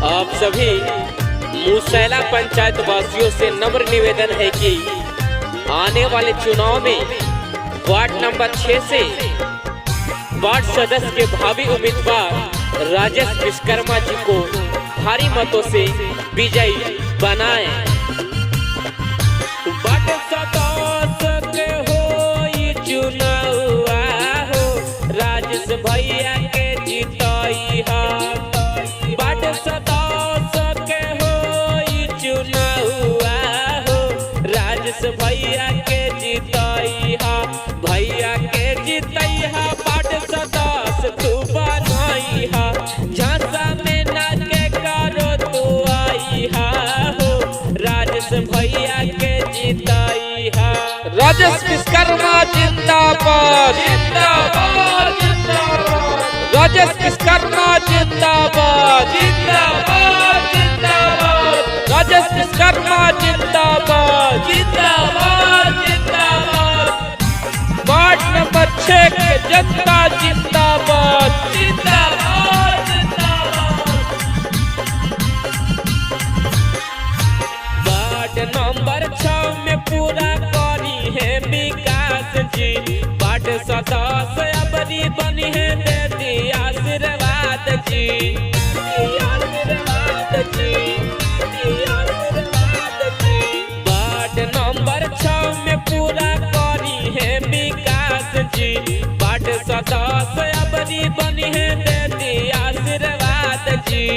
आप सभी मुसैला पंचायत वासियों से नम्र निवेदन है कि आने वाले चुनाव में वार्ड नंबर 6 से वार्ड सदस्य के भावी उम्मीदवार राजेश विश्वकर्मा जी को भारी मतों से विजयी बनाएं। वार्ड सदस्य के हो चुनाव हो, राजेश भैया के जीताई है। वार्ड सदस्य के हो चुनाव हो, राजेश भैया के जीताई है। भैया के जीताई है, वार्ड सदस्य तू बनाई है। झांसा में ना के करो तू आई है हो, राजेश भैया के जीताई है। राजेश विश्वकर्मा जिंदाबाद जिंदाबाद जिंदाबाद, राजेश विश्वकर्मा जिंदाबाद जिंदाबाद जिंदाबाद, राजेश विश्वकर्मा जिंदाबाद जिंदाबाद जिंदाबाद। वार्ड नंबर 6 के जनता जिंदाबाद जिंदाबाद जिंदाबाद। वार्ड नंबर 6 में पूरा करी है विकास जी। वार्ड सदस्य अबरी बनी है, दे दी आशीर्वाद जी, आशीर्वाद जी, आशीर्वाद जी। वार्ड नंबर 6 में पूरा करी है विकास जी। वार्ड सदस्य अबरी बनी है, दे दी आशीर्वाद जी।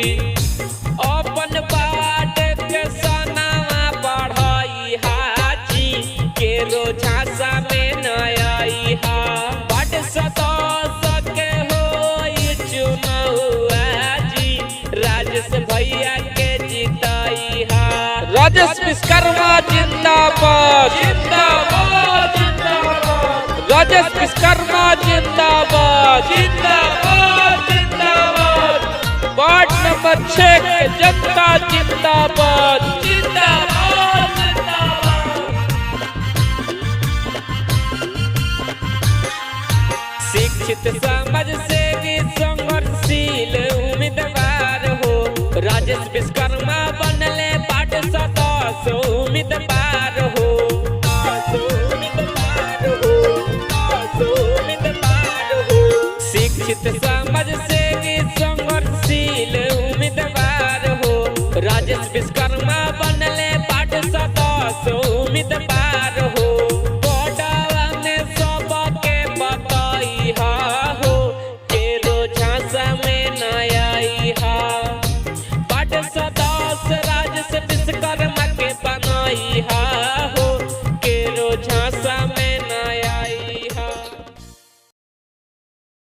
अपन वार्ड के सनावा बढ़ाई हाजी के रोझासा में न आई हा। वार्ड सदस्य के हो चुनाव जी, राजेश भैया के जीताई हा। राजेश विश्वकर्मा जिंदाबाद जिंदाबाद जिंदाबाद, राजेश विश्वकर्मा जिंदाबाद जिंदाबाद जिंदाबाद। वार्ड नंबर 6 के जनता जिंदाबाद जिंदाबाद जिंदाबाद। शिक्षित समाज सेवी संघर्षशील उम्मीदवार हो, राजेश विश्वकर्मा बनले वार्ड सदस्य उम्मीदवार हो। शिक्षित समाज सेवी संघर्षशील उम्मीदवार हो, राजेश विश्वकर्मा